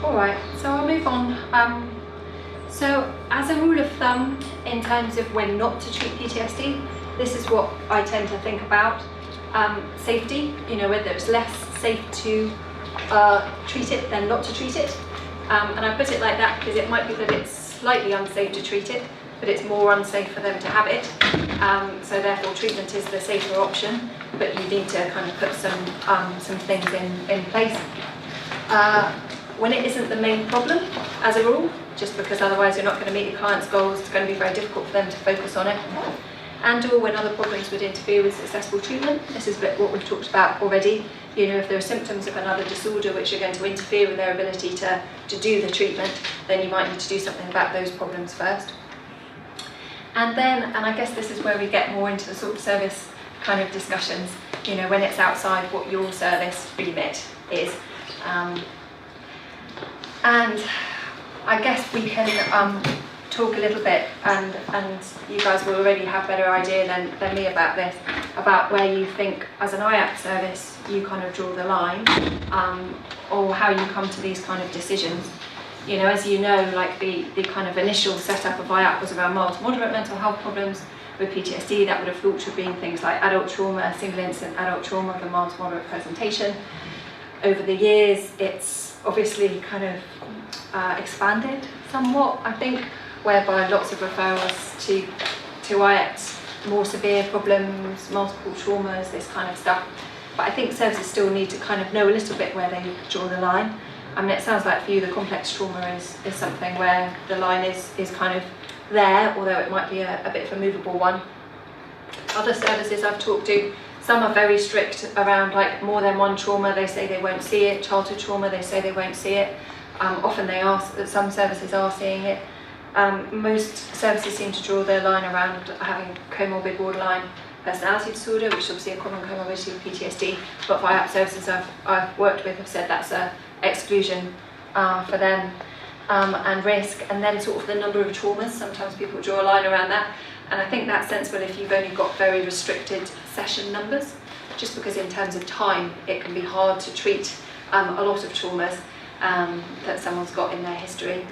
All right, so I'll move on. So as a rule of thumb, in terms of when not to treat PTSD, this is what I tend to think about. Safety, whether it's less safe to treat it than not to treat it. And I put it like that because it might be that it's slightly unsafe to treat it, but it's more unsafe for them to have it. So therefore treatment is the safer option, but you need to kind of put some things in place. When it isn't the main problem, as a rule, just because otherwise you're not going to meet your client's goals, it's going to be very difficult for them to focus on it. And or when other problems would interfere with successful treatment. This is what we've talked about already. If there are symptoms of another disorder which are going to interfere with their ability to do the treatment, then you might need to do something about those problems first. And then, and I guess this is where we get more into the sort of service kind of discussions, when it's outside what your service remit is. And I guess we can talk a little bit, and you guys will already have a better idea than me about this, about where you think as an IAPT service you kind of draw the line, or how you come to these kind of decisions. As you know, like the kind of initial setup of IAPT was around mild to moderate mental health problems with PTSD. That would have thought to have been things like adult trauma, single incident adult trauma of a mild to moderate presentation. Over the years, it's obviously kind of expanded somewhat, I think, whereby lots of referrals to IAPT, more severe problems, multiple traumas, this kind of stuff. But I think services still need to kind of know a little bit where they draw the line. I mean, it sounds like for you the complex trauma is something where the line is kind of there, although it might be a bit of a movable one. Other services I've talked to, some are very strict around like more than one trauma, they say they won't see it. Childhood trauma, they say they won't see it. Often they are, some services are seeing it. Most services seem to draw their line around having comorbid borderline personality disorder, which is obviously a common comorbidity with PTSD, but IAPT services I've worked with have said that's an exclusion for them, and risk, and then sort of the number of traumas. Sometimes people draw a line around that, and I think that's sensible if you've only got very restricted session numbers, just because in terms of time it can be hard to treat a lot of traumas that someone's got in their history.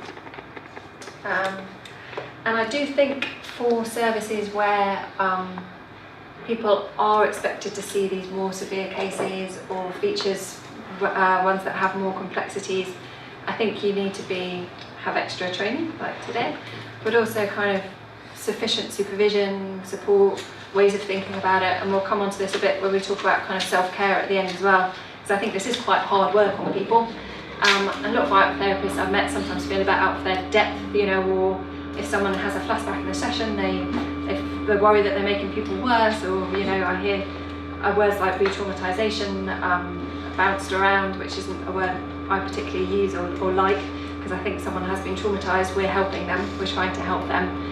And I do think for services where people are expected to see these more severe cases or features, ones that have more complexities, I think you need to have extra training like today, but also kind of sufficient supervision, support, ways of thinking about it, and we'll come on to this a bit when we talk about kind of self-care at the end as well, because I think this is quite hard work on people. A lot of IAPT therapists I've met sometimes feel a bit out of their depth, or if someone has a flashback in the session, they worry that they're making people worse, or I hear words like re-traumatization bounced around, which isn't a word I particularly use or like, because I think someone has been traumatized, we're helping them, we're trying to help them.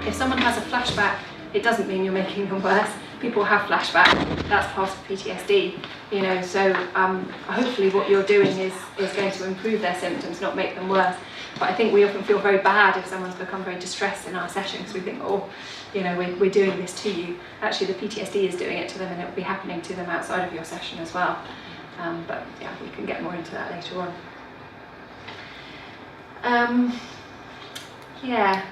If someone has a flashback, it doesn't mean you're making them worse. People have flashbacks, that's part of PTSD, so hopefully what you're doing is going to improve their symptoms, not make them worse. But I think we often feel very bad if someone's become very distressed in our session, because we think, we're doing this to you. Actually, the PTSD is doing it to them, and it will be happening to them outside of your session as well. But yeah, we can get more into that later on. Yeah.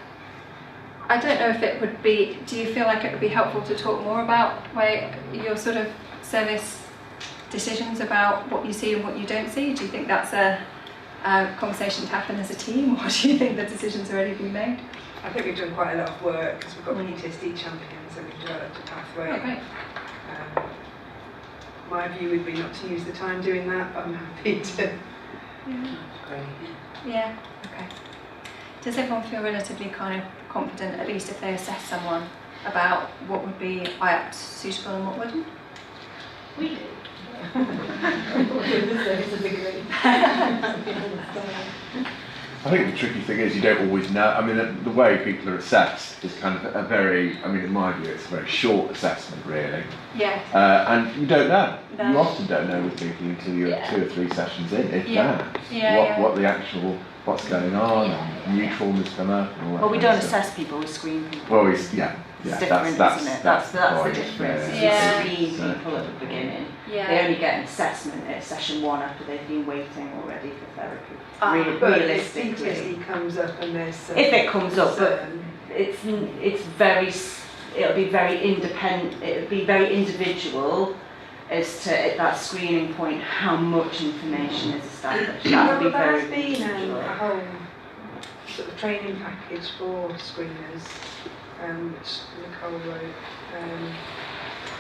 I don't know if it would be, do you feel like it would be helpful to talk more about your sort of service decisions about what you see and what you don't see? Do you think that's a conversation to happen as a team, or do you think the decision's already been made? I think we've done quite a lot of work because we've got PTSD champions and we've developed a pathway. Oh, great. My view would be not to use the time doing that, but I'm happy to. Yeah. Yeah, okay. Does everyone feel relatively kind of confident, at least if they assess someone, about what would be IAPT suitable and what wouldn't? We do. I think the tricky thing is you don't always know. I mean, the way people are assessed is kind of a very, in my view, it's a very short assessment, really. Yeah. And you don't know. No. You often don't know with people until you're 2 or 3 sessions in, if that. What the actual, what's going on, and new traumas come up, and all that. Well, we don't assess people, we screen people. Well, It's Yeah, different, that's- isn't it? that's That's the right, difference. yeah. You screen So- people at the beginning. Yeah. They only get an assessment at session 1 after they've been waiting already for therapy. But if Realistically, PTSD comes up and there's some if it comes up, but concern, it's very, it'll be very independent, it'll be very individual as to at that screening point how much information is established. That'll be very there's been individual. a whole sort of training package for screeners, which Nicole wrote.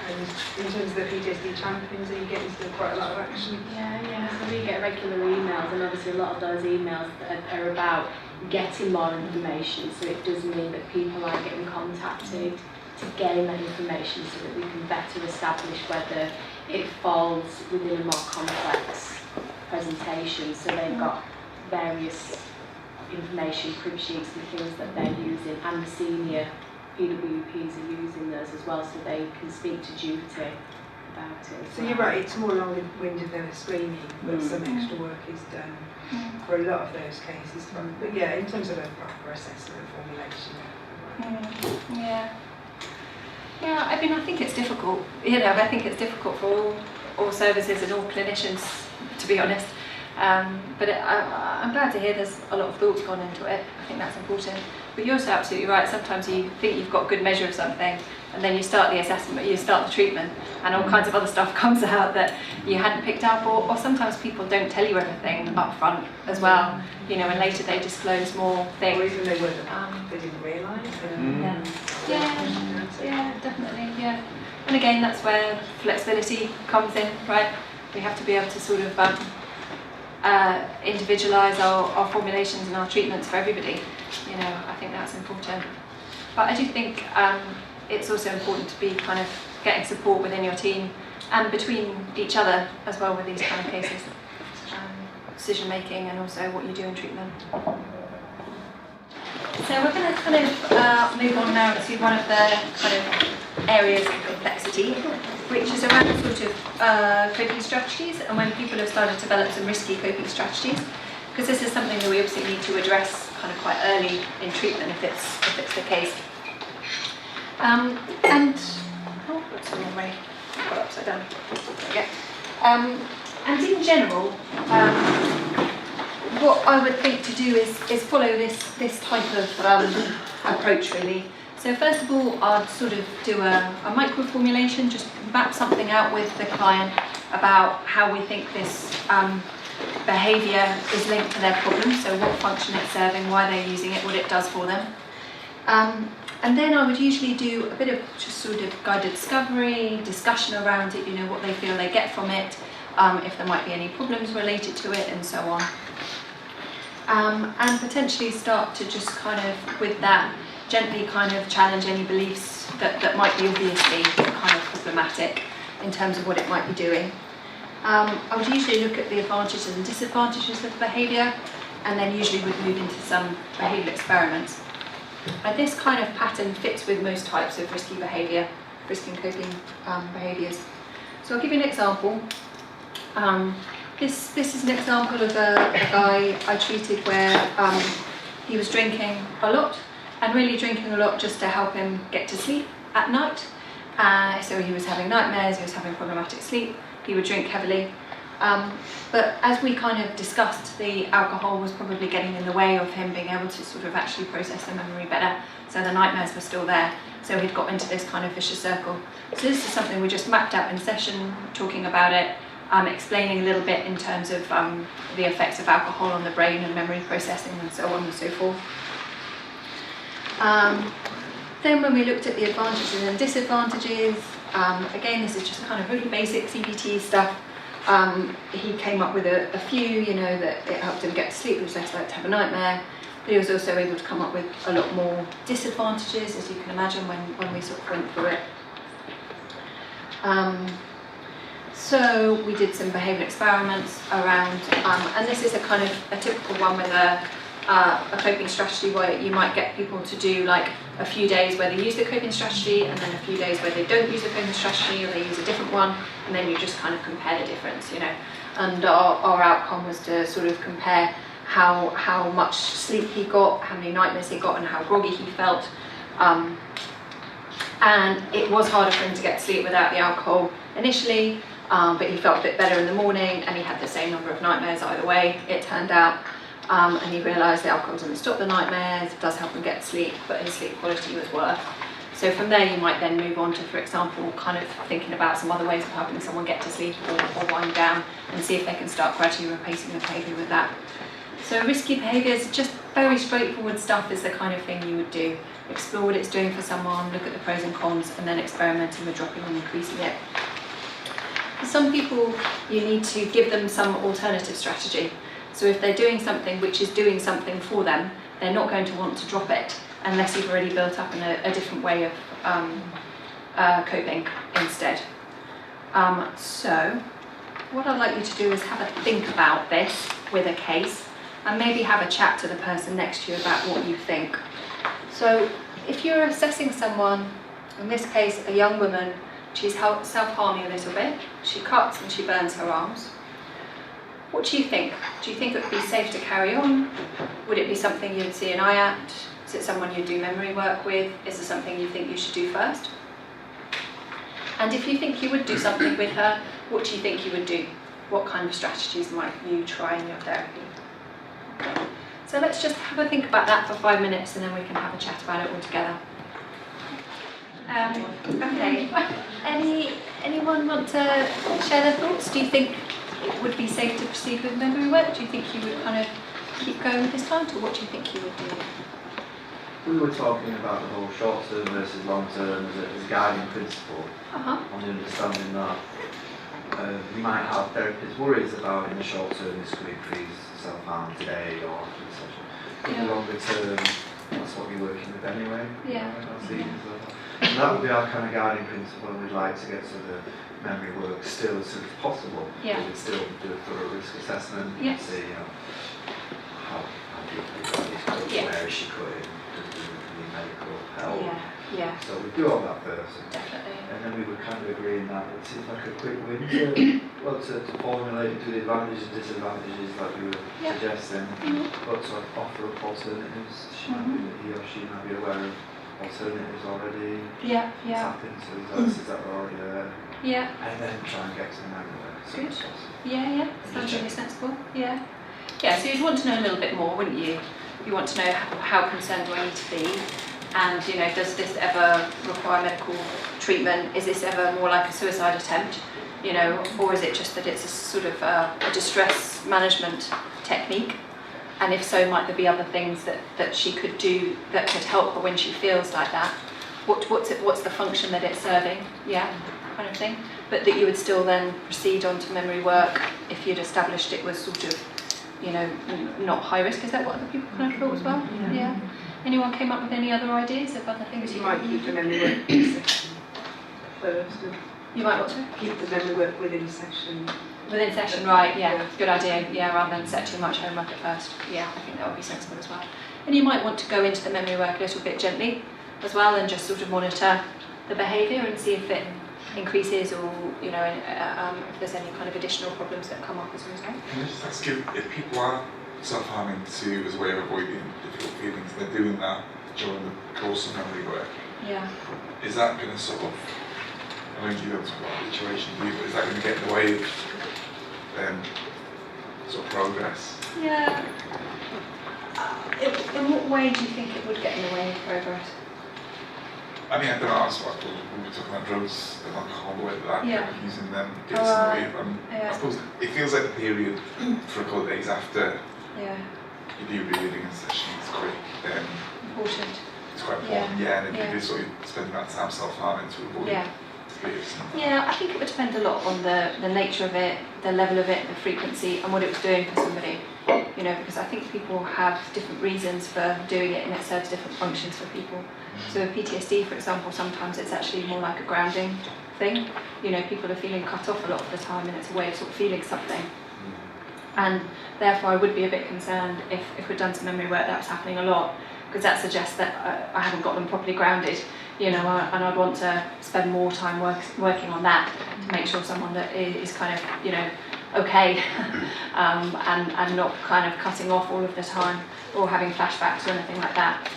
And in terms of the PTSD champions, are you getting to do quite a lot of action? Yeah, so we get regular emails, and obviously a lot of those emails are about getting more information, so it does mean that people are getting contacted to gain that information so that we can better establish whether it falls within a more complex presentation. So they've got various information, crib sheets and things that they're using, and the senior PWPs are using those as well, so they can speak to duty about it. as So well. you're right, it's more long-winded than a screening, but some extra work is done for a lot of those cases. But yeah, in terms of a proper assessment and formulation. Yeah. Yeah, I mean, I think it's difficult. You know, I think it's difficult for all services and all clinicians, to be honest. But I'm glad to hear there's a lot of thoughts gone into it. I think that's important. But you're also absolutely right. Sometimes you think you've got good measure of something, and then you start the assessment, you start the treatment, and all kinds of other stuff comes out that you hadn't picked up, or sometimes people don't tell you everything up front as well. You know, and later they disclose more Or things. even they didn't realise. Yeah, definitely, yeah. And again, that's where flexibility comes in, right? We have to be able to sort of individualise our formulations and our treatments for everybody. You know, I think that's important. But I do think it's also important to be kind of getting support within your team and between each other as well with these kind of cases. Decision making and also what you do in treatment. So we're going to kind of move on now to one of the kind of areas of complexity, which is around sort of coping strategies, and when people have started to develop some risky coping strategies, because this is something that we obviously need to address kind of quite early in treatment if it's the case. And oh, that's the wrong way. Got upside down. There we go. And in general, what I would think to do is follow this type of approach really. So first of all, I'd sort of do a micro formulation, just map something out with the client about how we think this behaviour is linked to their problem, so what function it's serving, why they're using it, what it does for them. And then I would usually do a bit of just sort of guided discovery, discussion around it, you know, what they feel they get from it, if there might be any problems related to it and so on. And potentially start to just kind of, with that, gently kind of challenge any beliefs that might be obviously kind of problematic in terms of what it might be doing. I would usually look at the advantages and disadvantages of the behaviour, and then usually would move into some behavioural experiments. And this kind of pattern fits with most types of risky behaviour, risk and coping behaviours. So I'll give you an example. This is an example of a guy I treated where he was drinking a lot, and really drinking a lot just to help him get to sleep at night. So he was having nightmares, he was having problematic sleep, he would drink heavily. But as we kind of discussed, the alcohol was probably getting in the way of him being able to sort of actually process the memory better. So the nightmares were still there. So he'd got into this kind of vicious circle. So this is something we just mapped out in session, talking about it, explaining a little bit in terms of the effects of alcohol on the brain and memory processing and so on and so forth. Then when we looked at the advantages and disadvantages, again this is just kind of really basic CBT stuff. He came up with a few, you know, that it helped him get to sleep, it was less likely to have a nightmare, but he was also able to come up with a lot more disadvantages, as you can imagine, when we sort of went through it. So we did some behavioural experiments around, and this is a kind of a typical one with a coping strategy where you might get people to do like a few days where they use the coping strategy, and then a few days where they don't use the coping strategy or they use a different one, and then you just kind of compare the difference, you know. And our outcome was to sort of compare how much sleep he got, how many nightmares he got, and how groggy he felt. And it was harder for him to get to sleep without the alcohol initially, but he felt a bit better in the morning, and he had the same number of nightmares either way, it turned out. And he realised the alcohol doesn't stop the nightmares, it does help him get to sleep, but his sleep quality was worse. So from there you might then move on to, for example, kind of thinking about some other ways of helping someone get to sleep or wind down, and see if they can start gradually replacing the behaviour with that. So risky behaviours, just very straightforward stuff is the kind of thing you would do. Explore what it's doing for someone, look at the pros and cons, and then experimenting with dropping and increasing it. For some people, you need to give them some alternative strategy. So if they're doing something which is doing something for them, they're not going to want to drop it unless you've already built up a different way of coping instead. So what I'd like you to do is have a think about this with a case, and maybe have a chat to the person next to you about what you think. So if you're assessing someone, in this case a young woman, she's self-harming a little bit, she cuts and she burns her arms. What do you think? Do you think it would be safe to carry on? Would it be something you'd see an eye at? Is it someone you'd do memory work with? Is it something you think you should do first? And if you think you would do something with her, what do you think you would do? What kind of strategies might you try in your therapy? Okay. So let's just have a think about that for 5 minutes, and then we can have a chat about it all together. Okay. Anyone want to share their thoughts? Do you think it would be safe to proceed with memory work? Do you think you would kind of keep going with this client, or what do you think you would do? We were talking about the whole short term versus long term as a guiding principle, Uh-huh. on the understanding that we might have therapists' worries about in the short term this could increase self-harm today or after the session. In Yeah. the longer term, that's what we're working with anyway. Yeah. That's the and that would be our kind of guiding principle, and we'd like to get to the memory work still as soon as possible. Yeah. We'd still do a thorough risk assessment Yeah. and see how deeply is covered, Yeah. where is she cutting, does it need medical help. Yeah, So we do all that first, definitely. and then we would kind of agree in that it seems like a quick win to formulate into the advantages and disadvantages like you were Yeah. suggesting, Mhm. but to offer up alternatives. He or she might be aware of alternatives already Yeah, yeah, tap into the services that are already there, yeah, and then try and get to the memory work as soon as Good. possible. yeah. Sounds really sensible. Yeah. Yeah, so you'd want to know a little bit more, wouldn't you? You want to know how concerned do I need to be, and does this ever require medical treatment? Is this ever more like a suicide attempt? Or is it just that it's a sort of a distress management technique? And if so, might there be other things that she could do that could help her when she feels like that? What's the function that it's serving? Yeah, kind of thing. But that you would still then proceed on to memory work if you'd established it was sort of, not high risk. Is that what other people kind of thought as well? Yeah. Anyone came up with any other ideas of other things You might keep the memory work in session first, and You might want to? keep the memory work within session. Within session, right, yeah, good idea, yeah, rather than set too much homework at first. Yeah, I think that would be sensible as well. And you might want to go into the memory work a little bit gently as well, and just sort of monitor the behaviour and see if it increases, or if there's any kind of additional problems that come up as a result. Can I just ask you, if people are self-harming as a way of avoiding difficult feelings, they're doing that during the course of memory work, Yeah. is that going to sort of, I don't know if you don't talk about the situation, do you, but is that going to get in the way of sort of progress? Yeah. In what way do you think it would get in the way of progress? I mean, I don't know, I was like, we were talking about drugs and alcohol, whether that Yeah. using them gets in the way of, Yeah. I suppose it feels like the period for a couple of days after Yeah. you do reading a session is quite, Important. it's quite important, yeah, and if Yeah. you do sort of spend that time self-harming to avoid Yeah. fears. Yeah, I think it would depend a lot on the nature of it, the level of it, the frequency, and what it was doing for somebody. Because I think people have different reasons for doing it, and it serves different functions for people. So with PTSD, for example, sometimes it's actually more like a grounding thing. People are feeling cut off a lot of the time, and it's a way of sort of feeling something. And therefore I would be a bit concerned if we'd done some memory work that was happening a lot, because that suggests that I haven't got them properly grounded, and I'd want to spend more time working on that to make sure someone that is kind of, okay, and not kind of cutting off all of the time or having flashbacks or anything like that.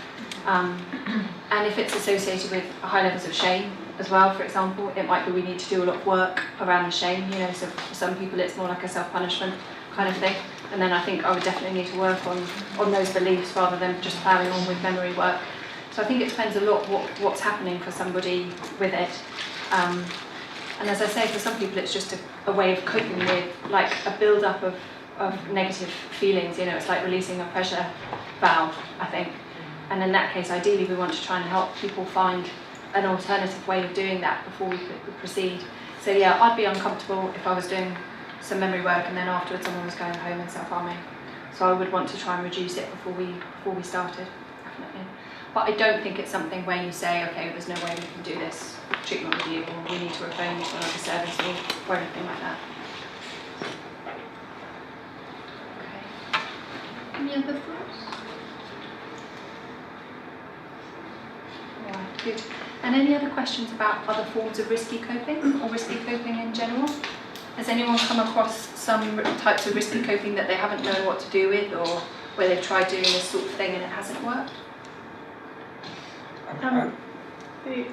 And if it's associated with high levels of shame as well, for example, it might be we need to do a lot of work around the shame, you know, so for some people it's more like a self-punishment kind of thing. And then I think I would definitely need to work on those beliefs rather than just ploughing on with memory work. So I think it depends a lot what's happening for somebody with it. And as I say, for some people it's just a way of coping with like a build-up of negative feelings, you know, it's like releasing a pressure valve, I think. And in that case, ideally we want to try and help people find an alternative way of doing that before we could proceed. So yeah, I'd be uncomfortable if I was doing some memory work and then afterwards someone was going home and self-harming. So I would want to try and reduce it before we started, definitely. But I don't think it's something where you say, okay, there's no way we can do this treatment with you, or we need to refer you to another service or anything like that. Okay. Any other thoughts? Alright, good. And any other questions about other forms of risky coping or risky coping in general? Has anyone come across some types of risky coping that they haven't known what to do with, or where they've tried doing this sort of thing and it hasn't worked? I'm working with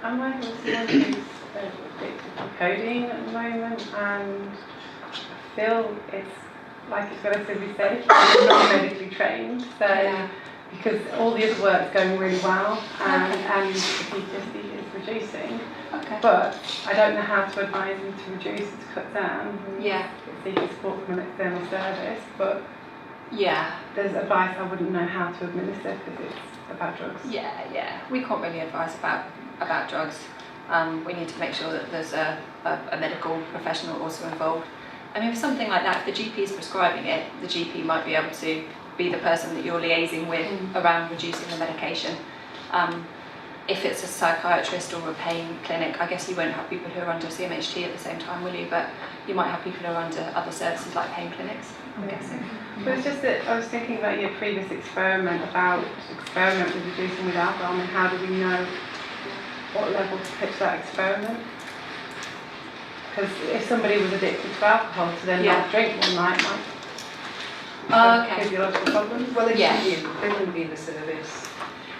someone who's addicted to codeine at the moment, and I feel it's like it's relatively safe. It's not medically trained, so Yeah. because all the other work's going really well, and the PTSD is reducing, Okay. but I don't know how to advise them to reduce or to cut down. Yeah. Seeking support from an external service, but Yeah. there's advice I wouldn't know how to administer because it's about drugs. Yeah. We can't really advise about drugs. We need to make sure that there's a medical professional also involved. I mean, for something like that, if the GP is prescribing it, the GP might be able to be the person that you're liaising with around reducing the medication. If it's a psychiatrist or a pain clinic, I guess you won't have people who are under CMHT at the same time, will you? But you might have people who are under other services like pain clinics, I'm guessing. But it's just that I was thinking about your previous experiment with reducing with alcohol, and how do we know what level to pitch that experiment? Because if somebody was addicted to alcohol to then not drink one night might have Okay. physiological problems. Well, Yeah. they wouldn't be in the service.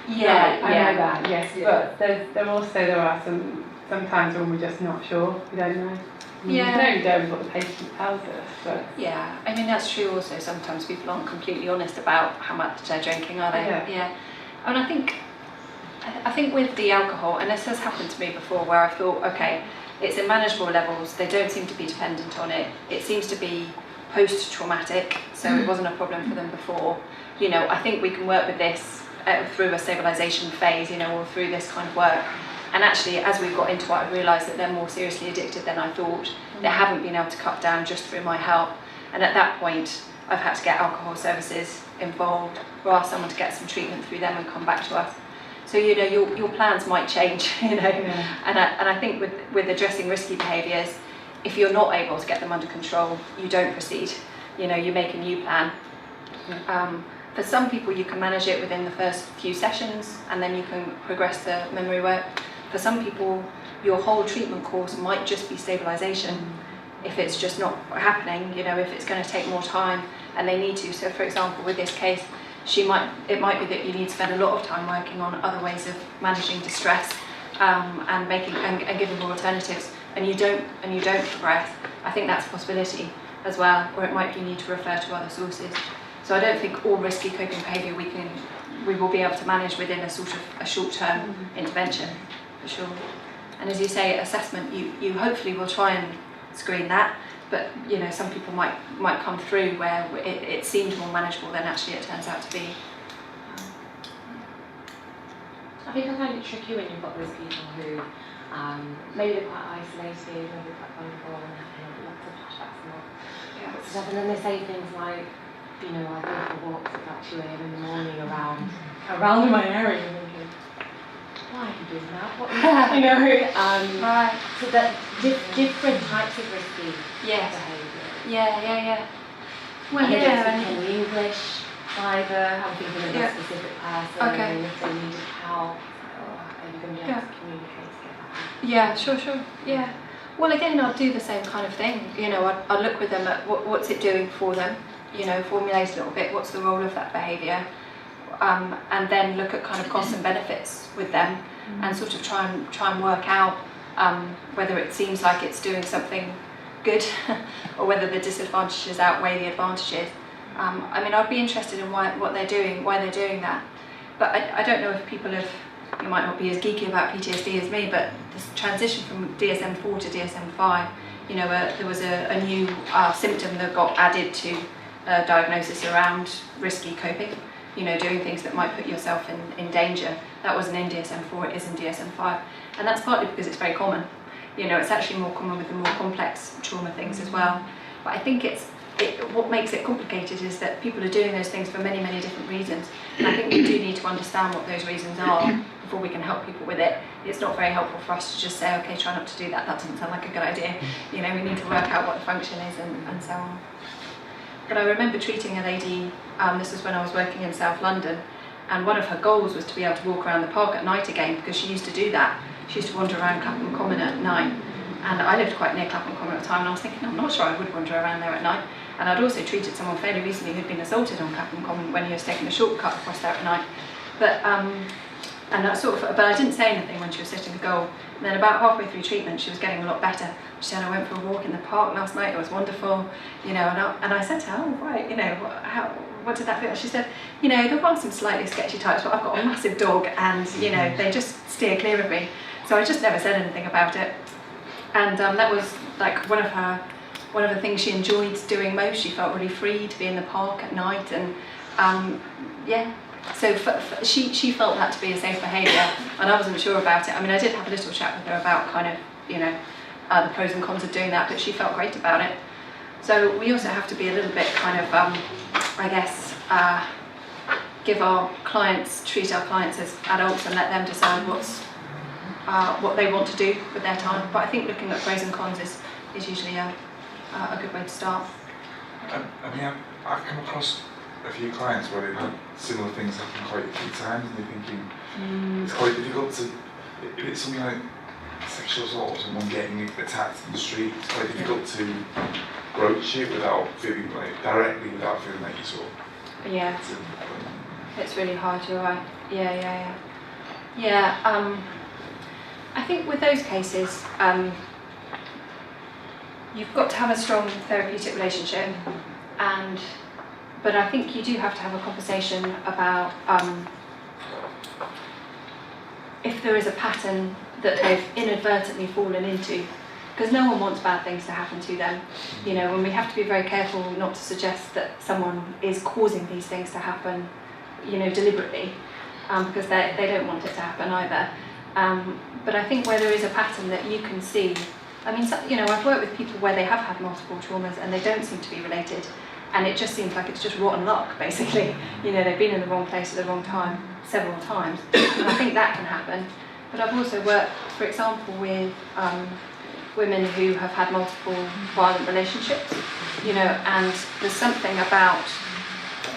Yeah, I know that, yes, Yeah. but there are sometimes when we're just not sure, we don't know. Yeah. We can only go with what the patient tells us, but Yeah, I mean that's true also. Sometimes people aren't completely honest about how much they're drinking, are they? Yeah. And I think with the alcohol, and this has happened to me before, where I thought, okay, it's in manageable levels, they don't seem to be dependent on it, it seems to be post-traumatic, so it wasn't a problem for them before. You know, I think we can work with this through a stabilisation phase, you know, or through this kind of work. And actually, as we've got into it, I've realised that they're more seriously addicted than I thought. They haven't been able to cut down just through my help. And at that point, I've had to get alcohol services involved, or ask someone to get some treatment through them and come back to us. So, you know, your plans might change, you know. Yeah. And I think with addressing risky behaviours, if you're not able to get them under control, you don't proceed. You know, you make a new plan. For some people, you can manage it within the first few sessions, and then you can progress the memory work. For some people, your whole treatment course might just be stabilisation. If it's just not happening, you know, if it's going to take more time and they need to. So, for example, with this case, it might be that you need to spend a lot of time working on other ways of managing distress and giving more alternatives, and you don't progress. I think that's a possibility as well, or it might be you need to refer to other sources. So I don't think all risky coping behaviour we will be able to manage within a sort of a short-term intervention, for sure. And as you say, assessment, you hopefully will try and screen that, but you know, some people might come through where it seemed more manageable than actually it turns out to be. I think I find it tricky when you've got those people who maybe they're quite isolated, maybe they're quite vulnerable and have lots of flashbacks and all that stuff, and then they say things like, you know, I go for walks at about 2 a.m. in the morning around my area, and thinking, why are you doing that? What, you know, Right. so that different types of risky Yes. behaviour. Yeah. Well, And they yeah. don't speak any English either. I'm thinking of Yeah. a specific person, Okay. and if they needed help, are you going to be able to communicate to get that help? Yeah, sure. Yeah. Well, again, I'd do the same kind of thing. You know, I'd look with them at what's it doing for them. You know, formulate a little bit. What's the role of that behaviour? and then look at kind of costs and benefits with them, and sort of try and work out whether it seems like it's doing something good or whether the disadvantages outweigh the advantages. I mean, I'd be interested in why they're doing that, but I don't know if people have. You might not be as geeky about PTSD as me, but this transition from DSM-4 to DSM-5, you know, there was a new symptom that got added to diagnosis around risky coping, you know, doing things that might put yourself in danger. That wasn't in DSM-4, it is in DSM-5, and that's partly because it's very common. You know, it's actually more common with the more complex trauma things as well. But I think what makes it complicated is that people are doing those things for many, many different reasons. And I think we do need to understand what those reasons are before we can help people with it. It's not very helpful for us to just say, okay, try not to do that. That doesn't sound like a good idea. You know, we need to work out what the function is and so on. But I remember treating a lady, this was when I was working in South London, and one of her goals was to be able to walk around the park at night again, because she used to do that. She used to wander around Clapham Common at night. And I lived quite near Clapham Common at the time, and I was thinking, I'm not sure I would wander around there at night. And I'd also treated someone fairly recently who'd been assaulted on Clapham Common when he was taking a shortcut across there at night. But but I didn't say anything when she was setting the goal. And then about halfway through treatment, she was getting a lot better. She said, I went for a walk in the park last night, it was wonderful, you know, and I said to her, oh, right, you know, what did that feel? She said, you know, there are some slightly sketchy types, but I've got a massive dog and, you know, they just steer clear of me. So I just never said anything about it. And that was like one of the things she enjoyed doing most. She felt really free to be in the park at night, and yeah. So she felt that to be a safe behaviour, and I wasn't sure about it. I mean, I did have a little chat with her about kind of, you know, the pros and cons of doing that, but she felt great about it. So we also have to be a little bit kind of, I guess, treat our clients as adults and let them decide what they want to do with their time. But I think looking at pros and cons is usually a good way to start. I mean, I've come across a few clients where they've had similar things happen quite a few times, and they're thinking it's quite difficult to, if it's something like sexual assault or someone getting attacked in the street, it's quite difficult to broach it without feeling like, directly without feeling like you sort of... Yeah, it's really hard, you're right. Yeah. I think with those cases, you've got to have a strong therapeutic relationship, but I think you do have to have a conversation about if there is a pattern that they've inadvertently fallen into, because no one wants bad things to happen to them, you know, and we have to be very careful not to suggest that someone is causing these things to happen, you know, deliberately, because they don't want it to happen either. But I think where there is a pattern that you can see, I mean, you know, I've worked with people where they have had multiple traumas and they don't seem to be related, and it just seems like it's just rotten luck, basically. You know, they've been in the wrong place at the wrong time several times, and I think that can happen. But I've also worked, for example, with women who have had multiple violent relationships, you know, and there's something about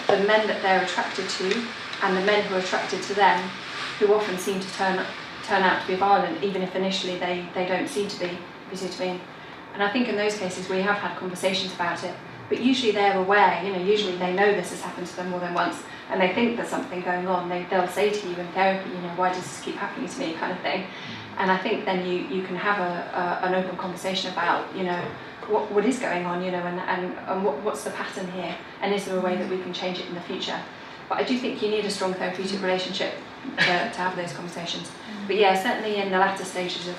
the men that they're attracted to and the men who are attracted to them who often seem to turn out to be violent, even if initially they don't seem to be, if you see what I mean. And I think in those cases we have had conversations about it, but usually they're aware, you know, usually they know this has happened to them more than once, and they think there's something going on. They'll say to you in therapy, you know, why does this keep happening to me, kind of thing. And I think then you can have an open conversation about, you know, what is going on, you know, and what's the pattern here, and is there a way that we can change it in the future. But I do think you need a strong therapeutic relationship to have those conversations. But yeah, certainly in the latter stages of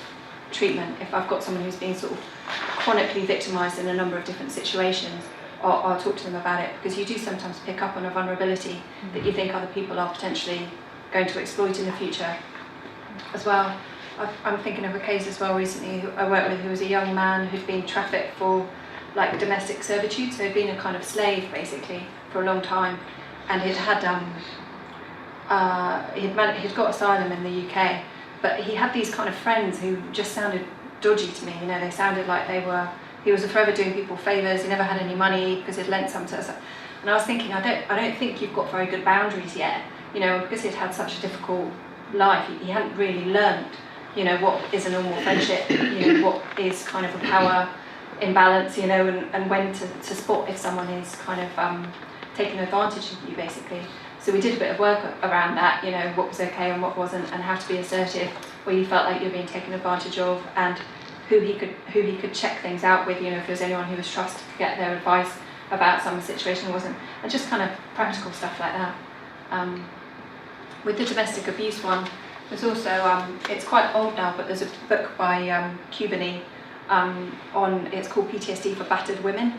treatment, if I've got someone who's been sort of chronically victimised in a number of different situations, I'll talk to them about it, because you do sometimes pick up on a vulnerability that you think other people are potentially going to exploit in the future as well. I'm thinking of a case as well recently who I worked with, who was a young man who'd been trafficked for like domestic servitude, so he'd been a kind of slave basically for a long time, and he'd got asylum in the UK, but he had these kind of friends who just sounded dodgy to me. You know, they sounded like he was forever doing people favours. He never had any money because he'd lent some to us. And I was thinking, I don't think you've got very good boundaries yet. You know, because he'd had such a difficult life, he hadn't really learned, you know, what is a normal friendship, you know, what is kind of a power imbalance, you know, and when to spot if someone is kind of taking advantage of you, basically. So we did a bit of work around that, you know, what was okay and what wasn't, and how to be assertive where you felt like you were being taken advantage of, and who he could check things out with, you know, if there was anyone who was trusted to get their advice about some situation or wasn't, and just kind of practical stuff like that. With the domestic abuse one, there's also, it's quite old now, but there's a book by Cubany it's called PTSD for Battered Women,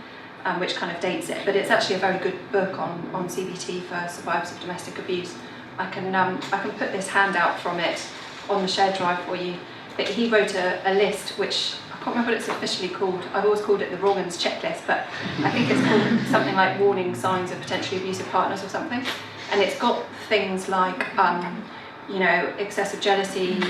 which kind of dates it, but it's actually a very good book on CBT for survivors of domestic abuse. I can put this handout from it on the shared drive for you, but he wrote a list which, I can't remember what it's officially called, I've always called it the Wrong'uns checklist, but I think it's called something like warning signs of potentially abusive partners or something, and it's got things like, you know, excessive jealousy,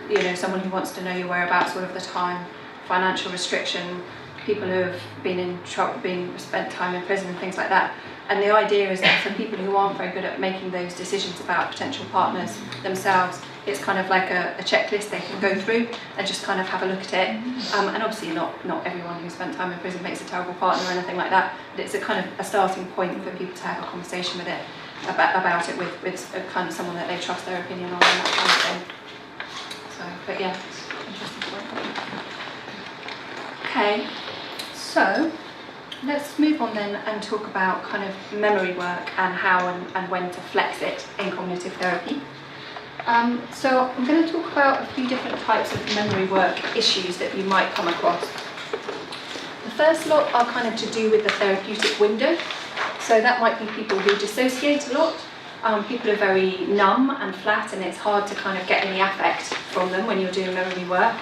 you know, someone who wants to know your whereabouts all of the time, financial restriction, people who have been in trouble, spent time in prison and things like that. And the idea is that for people who aren't very good at making those decisions about potential partners themselves, it's kind of like a checklist they can go through and just kind of have a look at it. And obviously not everyone who spent time in prison makes a terrible partner or anything like that, but it's a kind of a starting point for people to have a conversation with it, about it with a kind of someone that they trust their opinion on and that kind of thing. So, but yeah, it's an interesting point. Okay, so let's move on then and talk about kind of memory work and how and when to flex it in cognitive therapy. So I'm going to talk about a few different types of memory work issues that you might come across. The first lot are kind of to do with the therapeutic window. So that might be people who dissociate a lot, people who are very numb and flat, and it's hard to kind of get any affect from them when you're doing memory work.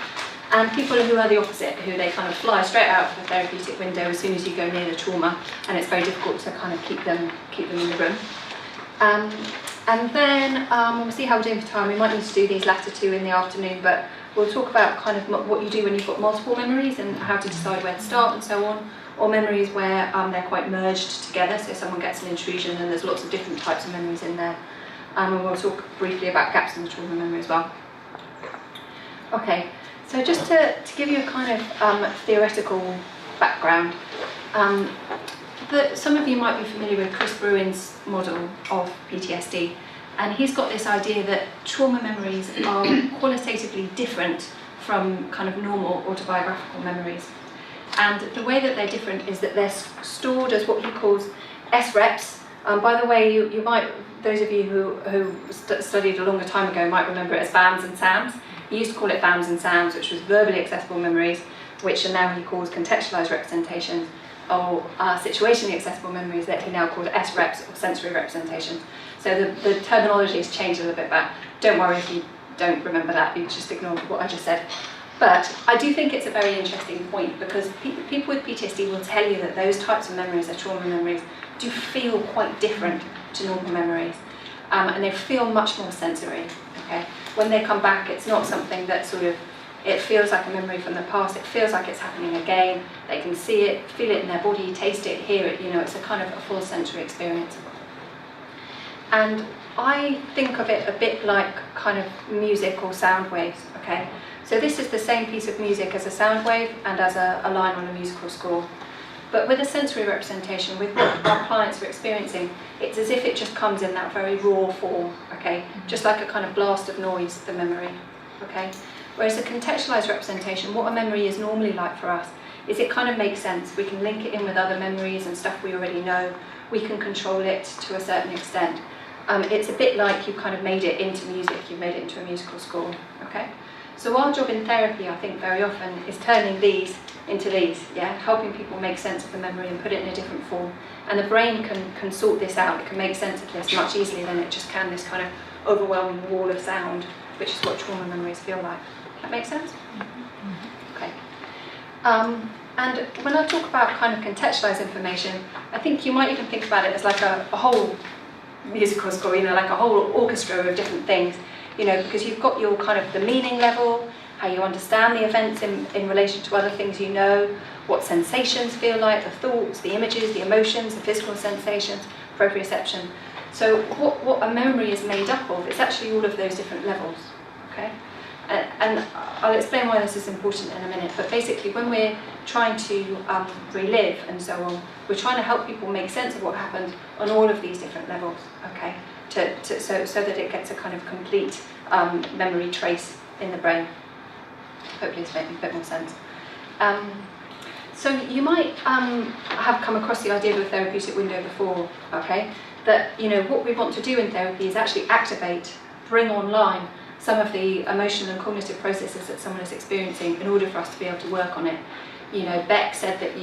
And people who are the opposite, who they kind of fly straight out of the therapeutic window as soon as you go near the trauma, and it's very difficult to kind of keep them in the room. And then we'll see how we're doing for time. We might need to do these latter two in the afternoon, but we'll talk about kind of what you do when you've got multiple memories and how to decide where to start and so on, or memories where they're quite merged together, so someone gets an intrusion and there's lots of different types of memories in there. And we'll talk briefly about gaps in the trauma memory as well. Okay. So just to give you a kind of theoretical background, some of you might be familiar with Chris Bruin's model of PTSD, and he's got this idea that trauma memories are qualitatively different from kind of normal autobiographical memories. And the way that they're different is that they're stored as what he calls SREPs. By the way, you might, those of you who studied a longer time ago might remember it as VAMs and SAMs. He used to call it VAMs and SAMs, which was verbally accessible memories, which are now he calls contextualised representations, or situationally accessible memories that he now calls SREPs, or sensory representations. So the terminology has changed a little bit, but don't worry if you don't remember that, you just ignore what I just said. But I do think it's a very interesting point, because people with PTSD will tell you that those types of memories, their trauma memories, do feel quite different to normal memories, and they feel much more sensory. Okay? When they come back, it's not something that sort of, it feels like a memory from the past, it feels like it's happening again, they can see it, feel it in their body, taste it, hear it, you know, it's a kind of a full sensory experience. And I think of it a bit like kind of music or sound waves, okay? So this is the same piece of music as a sound wave and as a line on a musical score. But with a sensory representation, with what our clients are experiencing, it's as if it just comes in that very raw form, okay? Just like a kind of blast of noise, the memory, okay? Whereas a contextualised representation, what a memory is normally like for us, is it kind of makes sense. We can link it in with other memories and stuff we already know. We can control it to a certain extent. It's a bit like you kind of made it into music, you've made it into a musical score, okay? So our job in therapy, I think very often, is turning these into these, yeah? Helping people make sense of the memory and put it in a different form. And the brain can sort this out, it can make sense of this much easier than it just can this kind of overwhelming wall of sound, which is what trauma memories feel like. That make sense? Okay. And when I talk about kind of contextualised information, I think you might even think about it as like a whole musical score, you know, like a whole orchestra of different things, you know, because you've got your kind of the meaning level, how you understand the events in relation to other things you know, what sensations feel like, the thoughts, the images, the emotions, the physical sensations, proprioception. So what a memory is made up of, it's actually all of those different levels, okay? And I'll explain why this is important in a minute, but basically when we're trying to relive and so on, we're trying to help people make sense of what happened on all of these different levels, okay? so that it gets a kind of complete memory trace in the brain. Hopefully it's making a bit more sense. So you might have come across the idea of a therapeutic window before, okay? That, you know, what we want to do in therapy is actually activate, bring online some of the emotional and cognitive processes that someone is experiencing in order for us to be able to work on it. You know, Beck said that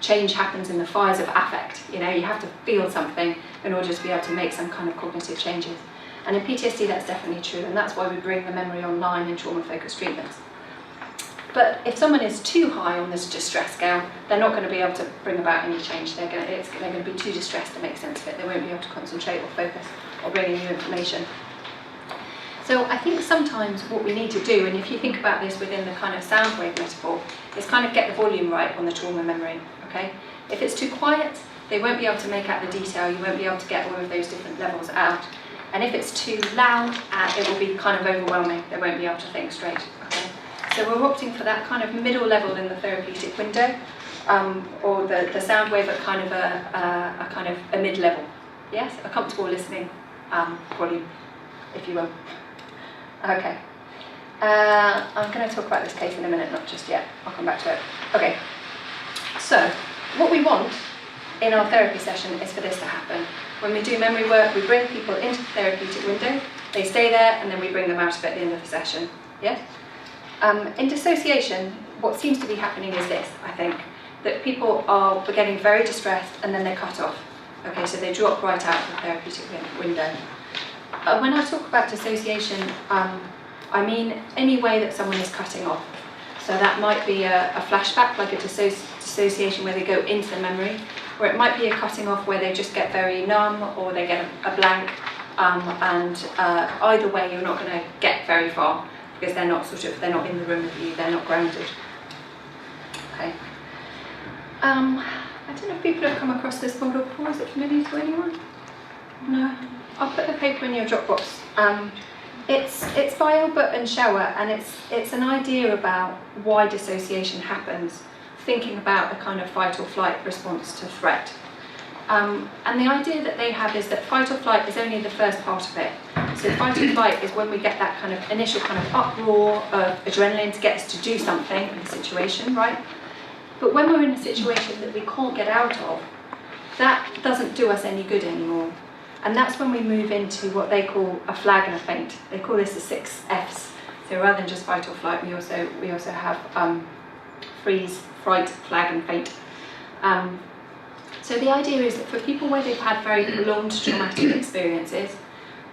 change happens in the fires of affect. You know, you have to feel something in order to be able to make some kind of cognitive changes. And in PTSD that's definitely true, and that's why we bring the memory online in trauma-focused treatments. But if someone is too high on this distress scale, they're not going to be able to bring about any change. They're going to be too distressed to make sense of it. They won't be able to concentrate or focus or bring in new information. So I think sometimes what we need to do, and if you think about this within the kind of sound wave metaphor, is kind of get the volume right on the trauma memory, okay? If it's too quiet, they won't be able to make out the detail, you won't be able to get all of those different levels out. And if it's too loud, it will be kind of overwhelming, they won't be able to think straight, okay? So we're opting for that kind of middle level in the therapeutic window, or the sound wave at kind of a mid-level, yes? A comfortable listening volume, if you will. Okay, I'm going to talk about this case in a minute, not just yet, I'll come back to it. Okay, so what we want in our therapy session is for this to happen. When we do memory work, we bring people into the therapeutic window, they stay there, and then we bring them out of it at the end of the session, yes? In dissociation, what seems to be happening is this, I think, that people are getting very distressed and then they're cut off. Okay, so they drop right out of the therapeutic window. When I talk about dissociation, I mean any way that someone is cutting off. So that might be a flashback, like a dissociation where they go into the memory, or it might be a cutting off where they just get very numb or they get a blank, and either way you're not going to get very far because they're not in the room with you, they're not grounded. Okay. I don't know if people have come across this model before. Is it familiar to anyone? No. I'll put the paper in your Dropbox. It's by Albert and Schauer, and it's an idea about why dissociation happens, thinking about the kind of fight or flight response to threat. And the idea that they have is that fight or flight is only the first part of it. So fight or flight is when we get that kind of initial kind of uproar of adrenaline to get us to do something in the situation, right? But when we're in a situation that we can't get out of, that doesn't do us any good anymore. And that's when we move into what they call a flag and a feint. They call this the 6 Fs. So rather than just fight or flight, we also have freeze, fright, flag and feint. So the idea is that for people where they've had very prolonged traumatic experiences,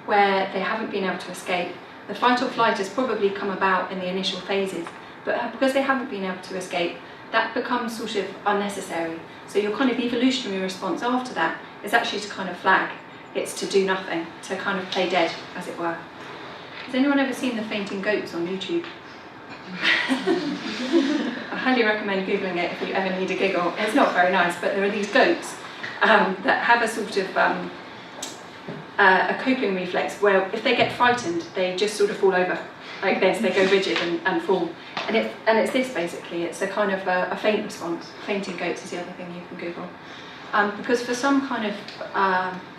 where they haven't been able to escape, the fight or flight has probably come about in the initial phases, but because they haven't been able to escape, that becomes sort of unnecessary. So your kind of evolutionary response after that is actually to kind of flag. It's to do nothing, to kind of play dead, as it were. Has anyone ever seen the fainting goats on YouTube? I highly recommend Googling it if you ever need a giggle. It's not very nice, but there are these goats that have a sort of a coping reflex where if they get frightened, they just sort of fall over like this. They go rigid and fall. And it's this basically. It's a kind of a faint response. Fainting goats is the other thing you can Google. Because for some kind of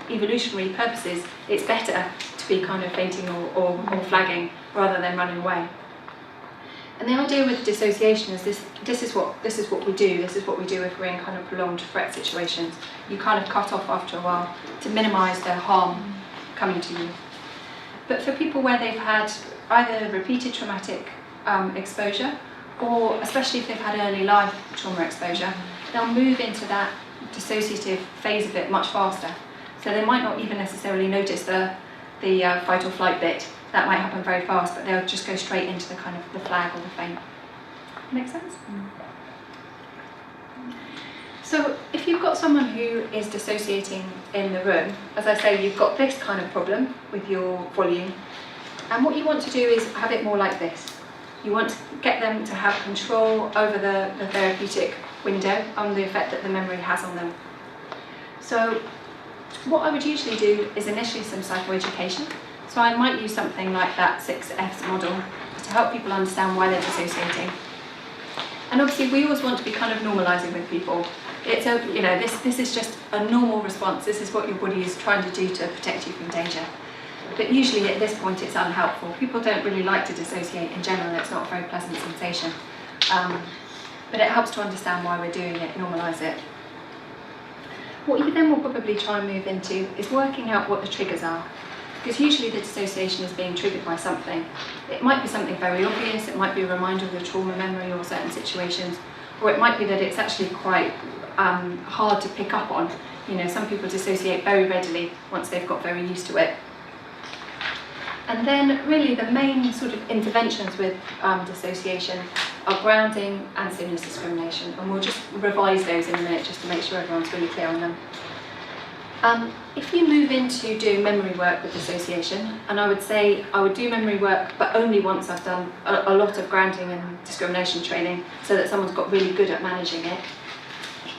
evolutionary purposes, it's better to be kind of fainting or flagging rather than running away. And the idea with dissociation is this is what we do. This is what we do if we're in kind of prolonged threat situations. You kind of cut off after a while to minimise the harm coming to you. But for people where they've had either repeated traumatic exposure, or especially if they've had early life trauma exposure, they'll move into that dissociative phase of it much faster. So they might not even necessarily notice the fight or flight bit. That might happen very fast, but they'll just go straight into the kind of the flag or the feint. Make sense? So if you've got someone who is dissociating in the room, as I say, you've got this kind of problem with your volume, and what you want to do is have it more like this. You want to get them to have control over the therapeutic window and the effect that the memory has on them. So what I would usually do is initially some psychoeducation. So I might use something like that 6 Fs model to help people understand why they're dissociating. And obviously we always want to be kind of normalising with people. It's a, you know, this is just a normal response. This is what your body is trying to do to protect you from danger. But usually at this point it's unhelpful. People don't really like to dissociate in general. It's not a very pleasant sensation. But it helps to understand why we're doing it, normalise it. What you then will probably try and move into is working out what the triggers are. Because usually the dissociation is being triggered by something. It might be something very obvious, it might be a reminder of a trauma memory or certain situations, or it might be that it's actually quite hard to pick up on. You know, some people dissociate very readily once they've got very used to it. And then really the main sort of interventions with dissociation are grounding and stimulus discrimination, and we'll just revise those in a minute just to make sure everyone's really clear on them. If you move into doing memory work with dissociation, and I would say I would do memory work but only once I've done a lot of grounding and discrimination training so that someone's got really good at managing it,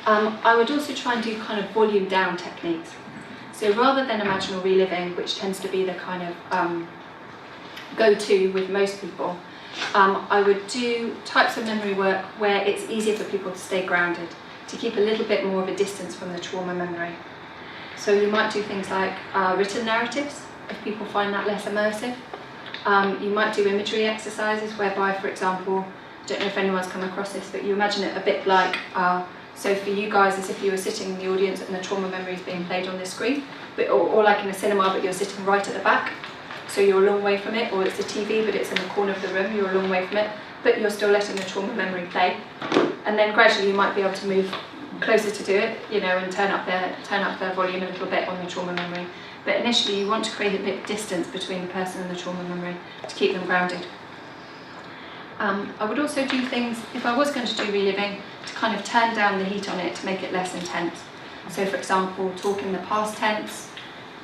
I would also try and do kind of volume down techniques. So rather than imaginal reliving, which tends to be the kind of go-to with most people, I would do types of memory work where it's easier for people to stay grounded, to keep a little bit more of a distance from the trauma memory. So you might do things like written narratives, if people find that less immersive. You might do imagery exercises whereby, for example, I don't know if anyone's come across this, but you imagine it a bit like, so for you guys, as if you were sitting in the audience and the trauma memory is being played on the screen, but, or like in a cinema, but you're sitting right at the back. So you're a long way from it, or it's a TV, but it's in the corner of the room, you're a long way from it, but you're still letting the trauma memory play. And then gradually you might be able to move closer to do it, you know, and turn up their volume a little bit on the trauma memory. But initially you want to create a bit of distance between the person and the trauma memory to keep them grounded. I would also do things, if I was going to do reliving, to kind of turn down the heat on it to make it less intense. So for example, talk in the past tense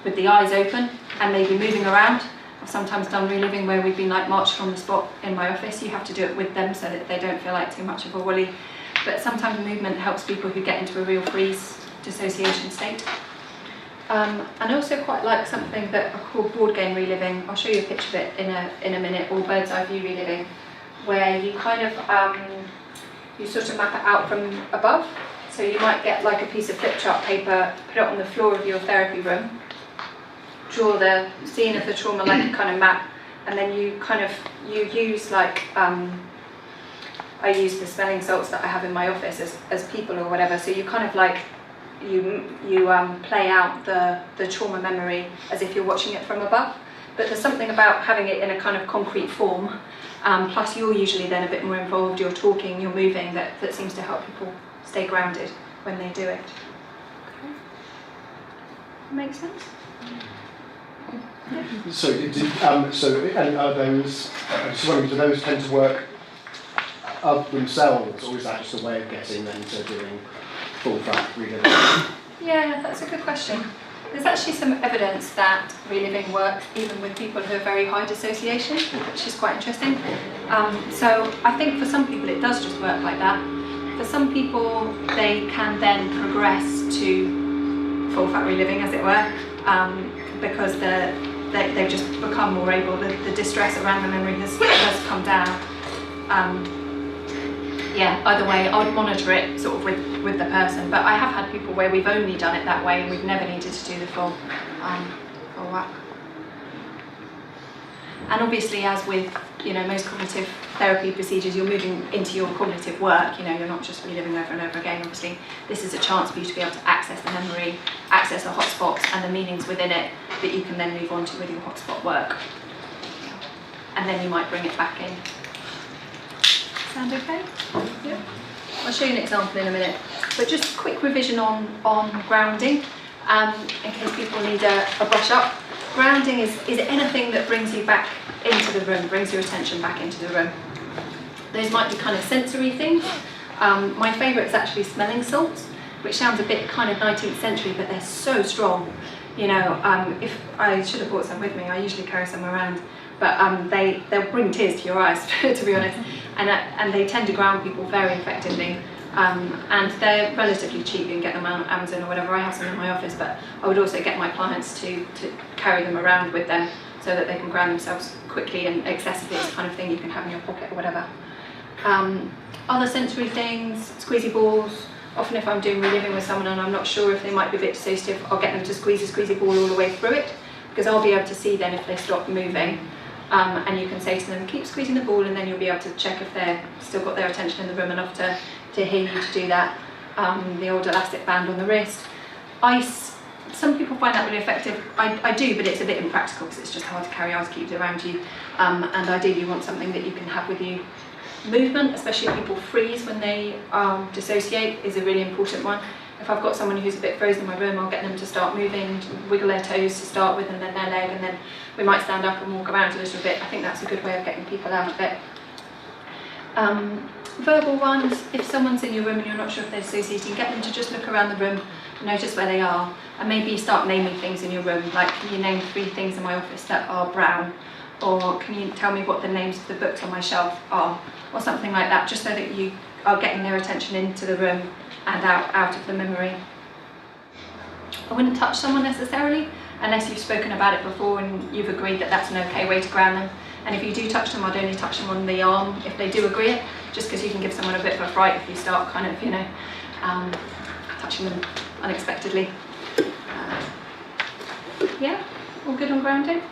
with the eyes open and maybe moving around. I've sometimes done reliving where we've been like marched on the spot in my office. You have to do it with them so that they don't feel like too much of a woolly. But sometimes movement helps people who get into a real freeze dissociation state. And I also quite like something that I call board game reliving. I'll show you a picture of it in a minute, or bird's eye view reliving, where you kind of you sort of map it out from above. So you might get like a piece of flip chart paper, put it on the floor of your therapy room, draw the scene of the trauma like a kind of map, and then you use like I use the smelling salts that I have in my office as people or whatever. So you kind of like you play out the trauma memory as if you're watching it from above. But there's something about having it in a kind of concrete form. Plus you're usually then a bit more involved. You're talking, you're moving. That seems to help people stay grounded when they do it. Okay. Makes sense? So, and are those, I'm just wondering, do those tend to work of themselves, or is that just a way of getting them to doing full track reliving? Yeah, that's a good question. There's actually some evidence that reliving works even with people who have very high dissociation, which is quite interesting. So I think for some people it does just work like that. For some people they can then progress to full fat reliving, as it were, because they've just become more able, the distress around the memory has come down. Yeah, either way, I would monitor it sort of with the person, but I have had people where we've only done it that way and we've never needed to do the full whack. And obviously, as with most cognitive therapy procedures, you're moving into your cognitive work. You're not just reliving over and over again. Obviously, this is a chance for you to be able to access the memory, access the hotspots and the meanings within it that you can then move on to with your hotspot work. And then you might bring it back in. Sound okay? Yeah. I'll show you an example in a minute. But just a quick revision on grounding, in case people need a brush up. Grounding is anything that brings you back into the room, brings your attention back into the room. Those might be kind of sensory things. My favourite is actually smelling salts, which sounds a bit kind of 19th century, but they're so strong. If I should have brought some with me, I usually carry some around, but they'll bring tears to your eyes, to be honest, and they tend to ground people very effectively. And they're relatively cheap. You can get them on Amazon or whatever. I have some in my office, but I would also get my clients to carry them around with them so that they can ground themselves quickly and accessibly. It's the kind of thing you can have in your pocket or whatever. Other sensory things, squeezy balls, Often if I'm doing reliving with someone and I'm not sure if they might be a bit dissociative, I'll get them to squeeze a squeezy ball all the way through it, because I'll be able to see then if they stop moving. And you can say to them, keep squeezing the ball, and then you'll be able to check if they've still got their attention in the room enough to hear you to do that. The old elastic band on the wrist. Ice, some people find that really effective. I do, but it's a bit impractical because it's just hard to carry ice cubes around you. And ideally you want something that you can have with you. Movement, especially if people freeze when they dissociate, is a really important one. If I've got someone who's a bit frozen in my room, I'll get them to start moving, wiggle their toes to start with, and then their leg, and then we might stand up and walk around a little bit. I think that's a good way of getting people out of it. Verbal ones, if someone's in your room and you're not sure if they're dissociating, get them to just look around the room, notice where they are, and maybe start naming things in your room, like, can you name 3 things in my office that are brown? Or can you tell me what the names of the books on my shelf are? Or something like that, just so that you are getting their attention into the room and out of the memory. I wouldn't touch someone necessarily, unless you've spoken about it before and you've agreed that that's an okay way to ground them. And if you do touch them, I'd only touch them on the arm if they do agree it, just because you can give someone a bit of a fright if you start kind of, touching them unexpectedly. Yeah, all good on grounding.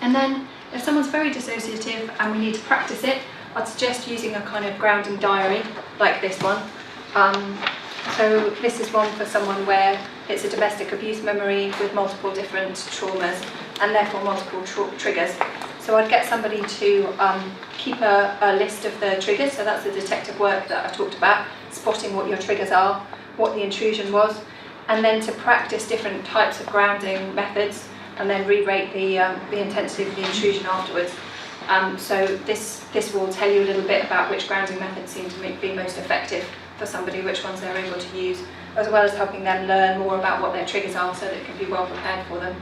And then if someone's very dissociative and we need to practice it, I'd suggest using a kind of grounding diary like this one. So this is one for someone where it's a domestic abuse memory with multiple different traumas and therefore multiple triggers. So I'd get somebody to keep a list of the triggers, so that's the detective work that I talked about, spotting what your triggers are, what the intrusion was, and then to practice different types of grounding methods and then re-rate the intensity of the intrusion afterwards. So this will tell you a little bit about which grounding methods seem to be most effective for somebody, which ones they're able to use, as well as helping them learn more about what their triggers are so that it can be well prepared for them.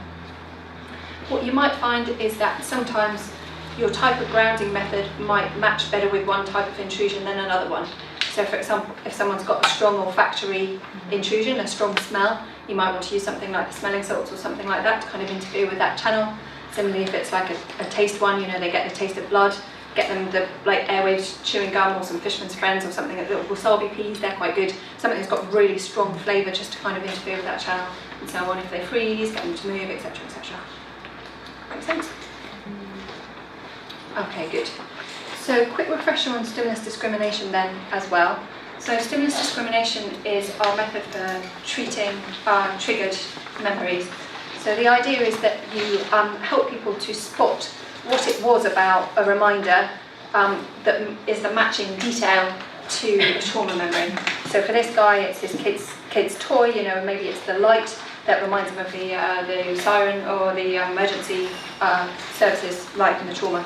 What you might find is that sometimes your type of grounding method might match better with one type of intrusion than another one. So for example, if someone's got a strong olfactory intrusion, a strong smell, you might want to use something like the smelling salts or something like that to kind of interfere with that channel. Similarly, if it's like a taste one, they get the taste of blood, get them the Airwaves chewing gum or some Fishman's Friends or something, little wasabi peas, they're quite good. Something that's got really strong flavour just to kind of interfere with that channel. And so on, if they freeze, get them to move, etc, etc. Make sense? Okay, good. So quick refresher on stimulus discrimination then as well. So stimulus discrimination is our method for treating triggered memories. So the idea is that you help people to spot what it was about a reminder that is the matching detail to a trauma memory. So for this guy, it's his kid's toy, maybe it's the light that reminds him of the siren or the emergency services light in the trauma.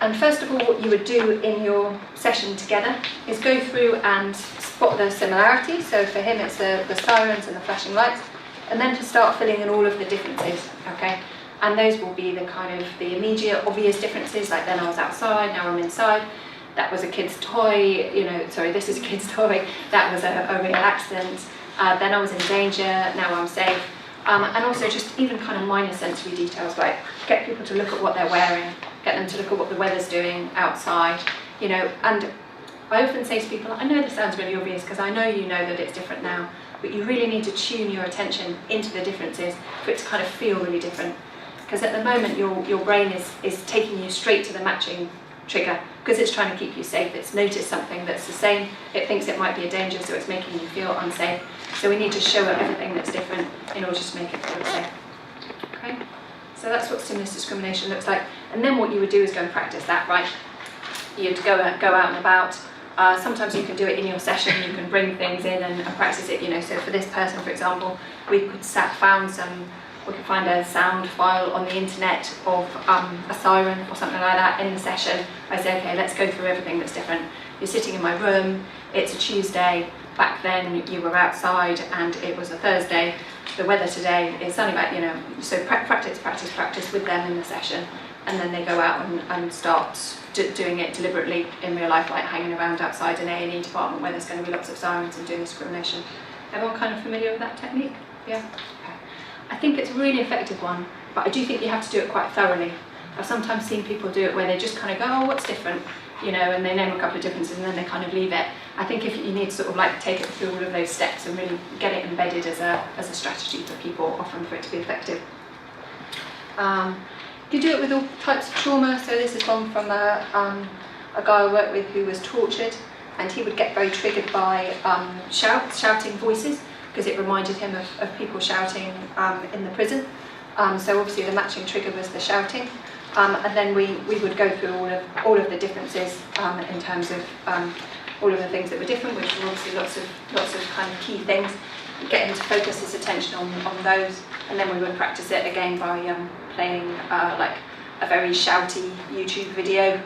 And first of all, what you would do in your session together is go through and spot the similarities. So for him, it's the sirens and the flashing lights, and then to start filling in all of the differences, okay? And those will be the kind of the immediate, obvious differences, like then I was outside, now I'm inside. That was a kid's toy, this is a kid's toy. That was a real accident. Then I was in danger, now I'm safe. And also just even kind of minor sensory details, like get people to look at what they're wearing, get them to look at what the weather's doing outside, and I often say to people, I know this sounds really obvious because I know you know that it's different now, but you really need to tune your attention into the differences for it to kind of feel really different. Because at the moment your brain is taking you straight to the matching trigger because it's trying to keep you safe. It's noticed something that's the same, it thinks it might be a danger, so it's making you feel unsafe. So we need to show it everything that's different in order to make it feel safe. Okay? So that's what stimulus discrimination looks like. And then what you would do is go and practice that, right? You'd go out and about. Sometimes you can do it in your session, you can bring things in and practice it, So for this person, for example, we could find a sound file on the internet of a siren or something like that in the session. I say, okay, let's go through everything that's different. You're sitting in my room, it's a Tuesday, back then you were outside and it was a Thursday. The weather today is sunny, so practice with them in the session, and then they go out and start doing it deliberately in real life, like hanging around outside an A&E department where there's going to be lots of sirens and doing discrimination. Everyone kind of familiar with that technique? Yeah? Okay. I think it's a really effective one, but I do think you have to do it quite thoroughly. I've sometimes seen people do it where they just kind of go, oh, what's different? And they name a couple of differences and then they kind of leave it. I think if you need to sort of like take it through all of those steps and really get it embedded as a strategy for people, often for it to be effective. You do it with all types of trauma. So this is one from a guy I worked with who was tortured, and he would get very triggered by shouting voices, because it reminded him of people shouting in the prison. So obviously the matching trigger was the shouting. And then we would go through all of the differences in terms of all of the things that were different, which were obviously lots of kind of key things. Get him to focus his attention on those, and then we would practice it again by playing like a very shouty YouTube video,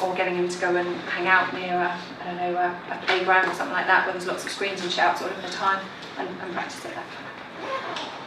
or getting him to go and hang out near a playground or something like that, where there's lots of screens and shouts all of the time, and practice it that way.